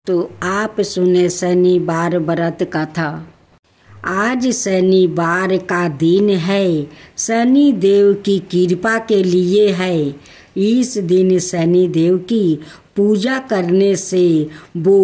तो आप सुने शनिवार व्रत कथा। आज शनिवार का दिन है, शनि देव की कृपा के लिए है। इस दिन शनि देव की पूजा करने से वो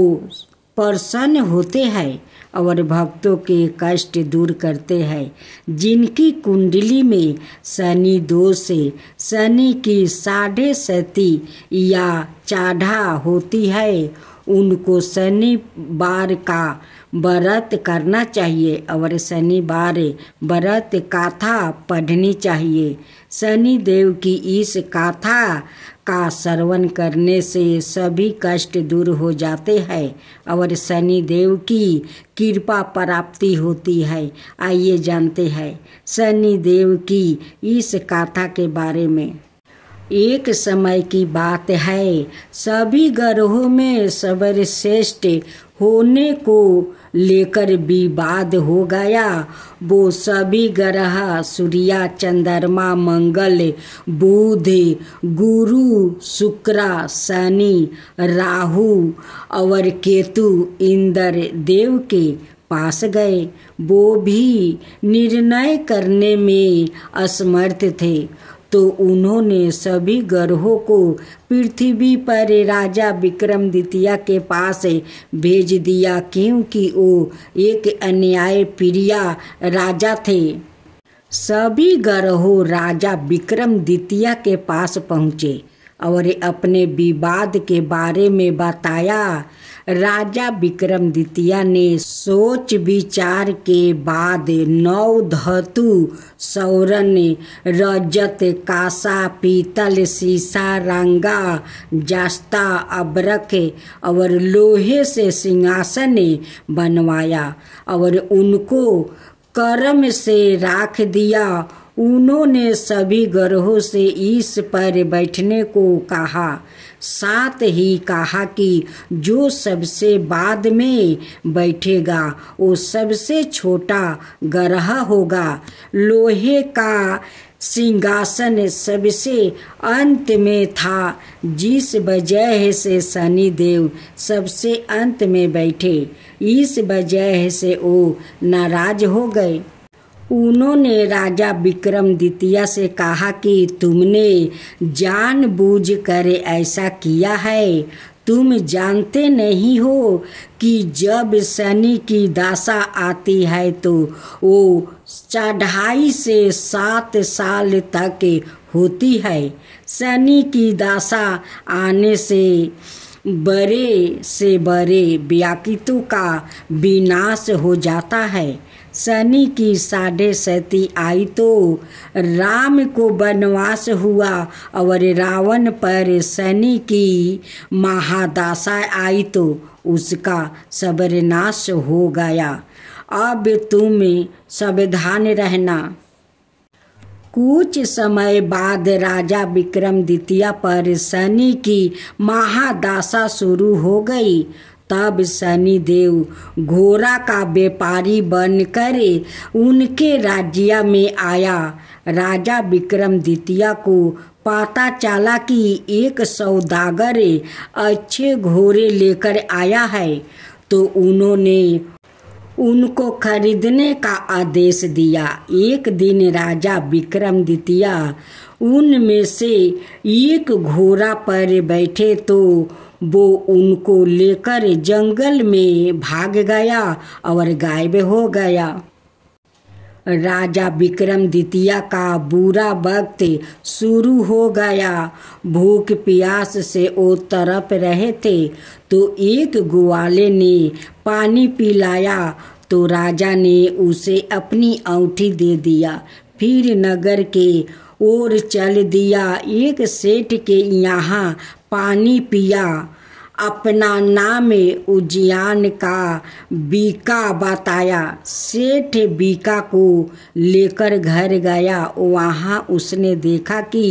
प्रसन्न होते हैं और भक्तों के कष्ट दूर करते हैं। जिनकी कुंडली में शनि दोष से शनि की 7.5 या चाढ़ा होती है, उनको शनिवार का व्रत करना चाहिए और शनिवार व्रत कथा पढ़नी चाहिए। शनि देव की इस कथा का श्रवण करने से सभी कष्ट दूर हो जाते हैं और शनि देव की कृपा प्राप्ति होती है। आइए जानते हैं शनि देव की इस कथा के बारे में। एक समय की बात है, सभी ग्रहों में सर्वश्रेष्ठ होने को लेकर विवाद हो गया। वो सभी ग्रह सूर्य, चंद्रमा, मंगल, बुध, गुरु, शुक्र, शनि, राहु और केतु इंद्र देव के पास गए। वो भी निर्णय करने में असमर्थ थे, तो उन्होंने सभी ग्रहों को पृथ्वी पर राजा विक्रमादित्य के पास भेज दिया, क्योंकि वो एक अन्याय प्रिय राजा थे। सभी ग्रहों राजा विक्रमादित्य के पास पहुँचे और अपने विवाद के बारे में बताया। राजा विक्रमादित्य ने सोच विचार के बाद 9 धातु स्वर्ण, रजत, कांसा, पीतल, सीसा, रंगा, जस्ता, अब्रक और लोहे से सिंहासन बनवाया और उनको कर्म से राख दिया। उन्होंने सभी ग्रहों से इस पर बैठने को कहा, साथ ही कहा कि जो सबसे बाद में बैठेगा वो सबसे छोटा ग्रह होगा। लोहे का सिंहासन सबसे अंत में था, जिस वजह से शनि देव सबसे अंत में बैठे। इस वजह से वो नाराज हो गए। उन्होंने राजा विक्रमादित्य से कहा कि तुमने जानबूझकर ऐसा किया है। तुम जानते नहीं हो कि जब शनि की दशा आती है तो वो 2.5 से 7 साल तक होती है। शनि की दशा आने से बड़े व्यक्तित्व का विनाश हो जाता है। शनि की 7.5 आई तो राम को वनवास हुआ और रावण पर शनि की महादशा आई तो उसका सर्वनाश हो गया। अब तुम सावधान रहना। कुछ समय बाद राजा विक्रमादित्य पर शनि की महादशा शुरू हो गई। तब शनि देव घोड़ा का व्यापारी बनकर उनके राज्य में आया। राजा विक्रमादित्य को पता चला कि एक सौदागर अच्छे घोड़े लेकर आया है, तो उन्होंने उनको खरीदने का आदेश दिया। एक दिन राजा विक्रमादित्य उनमें से एक घोड़ा पर बैठे तो वो उनको लेकर जंगल में भाग गया और गायब हो गया। राजा विक्रमादित्य का बुरा वक्त शुरू हो गया। भूख प्यास से वो तड़प रहे थे, तो एक ग्वाले ने पानी पिलाया तो राजा ने उसे अपनी अंगूठी दे दिया। फिर नगर के ओर चल दिया। एक सेठ के यहाँ पानी पिया। अपना नाम उज्जैन का बीका बताया। सेठ बीका को लेकर घर गया। वहाँ उसने देखा कि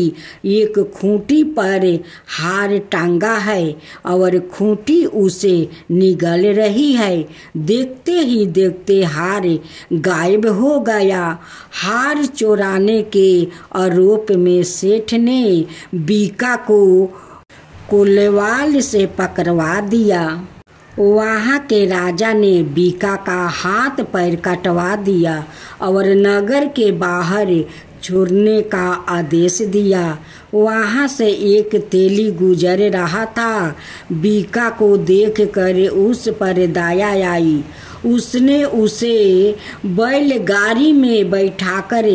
एक खूंटी पर हार टांगा है और खूंटी उसे निगल रही है। देखते ही देखते हार गायब हो गया। हार चुराने के आरोप में सेठ ने बीका को कोतवाल से पकड़वा दिया। वहाँ के राजा ने बीका का हाथ पैर कटवा दिया और नगर के बाहर छोड़ने का आदेश दिया। वहाँ से एक तेली गुजर रहा था। बीका को देखकर उस पर दया आई। उसने उसे बैलगाड़ी में बैठाकर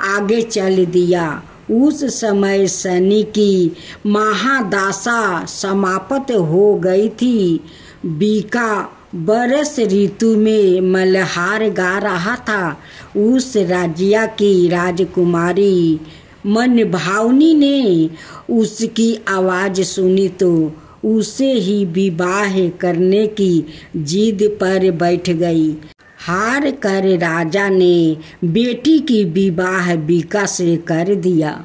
आगे चल दिया। उस समय शनि की महादशा समाप्त हो गई थी। बीका बरस ऋतु में मल्हार गा रहा था। उस राज्य की राजकुमारी मनभावनी ने उसकी आवाज़ सुनी तो उसे ही विवाह करने की जिद पर बैठ गई। हार कर राजा ने बेटी की विवाह बीका से कर दिया।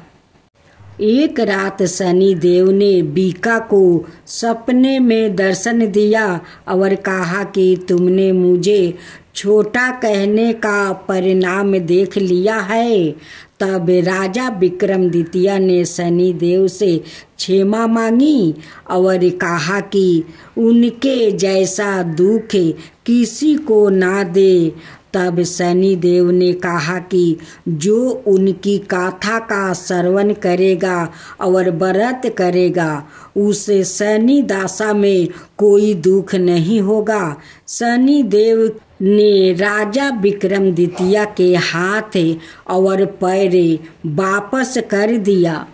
एक रात शनि देव ने बीका को सपने में दर्शन दिया और कहा कि तुमने मुझे छोटा कहने का परिणाम देख लिया है। तब राजा विक्रमादित्य ने शनि देव से क्षमा मांगी और कहा कि उनके जैसा दुख किसी को ना दे। तब शनि देव ने कहा कि जो उनकी गाथा का श्रवण करेगा और व्रत करेगा उसे शनि दशा में कोई दुख नहीं होगा। शनि देव ने राजा विक्रमादित्य के हाथ और पैर वापस कर दिया।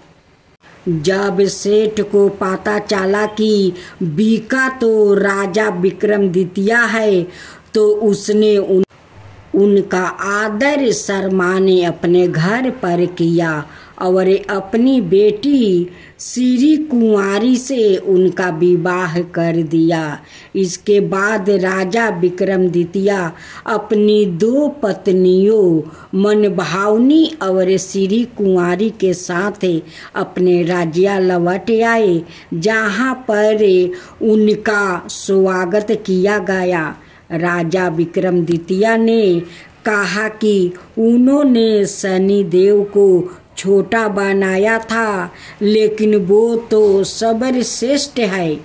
जब सेठ को पता चला कि बीका तो राजा विक्रमादित्य है तो उसने उनका आदर सम्मान अपने घर पर किया और अपनी बेटी श्री कुंवारी से उनका विवाह कर दिया। इसके बाद राजा विक्रमादित्य अपनी 2 पत्नियों मनभावनी और श्री कुंवारी के साथ अपने राज्य लौट आए, जहाँ पर उनका स्वागत किया गया। राजा विक्रमादित्य ने कहा कि उन्होंने शनि देव को छोटा बनाया था, लेकिन वो तो सर्वश्रेष्ठ है।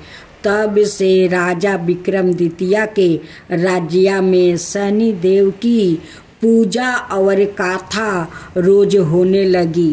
तब से राजा विक्रमादित्य के राज्य में शनि देव की पूजा और कथा रोज होने लगी।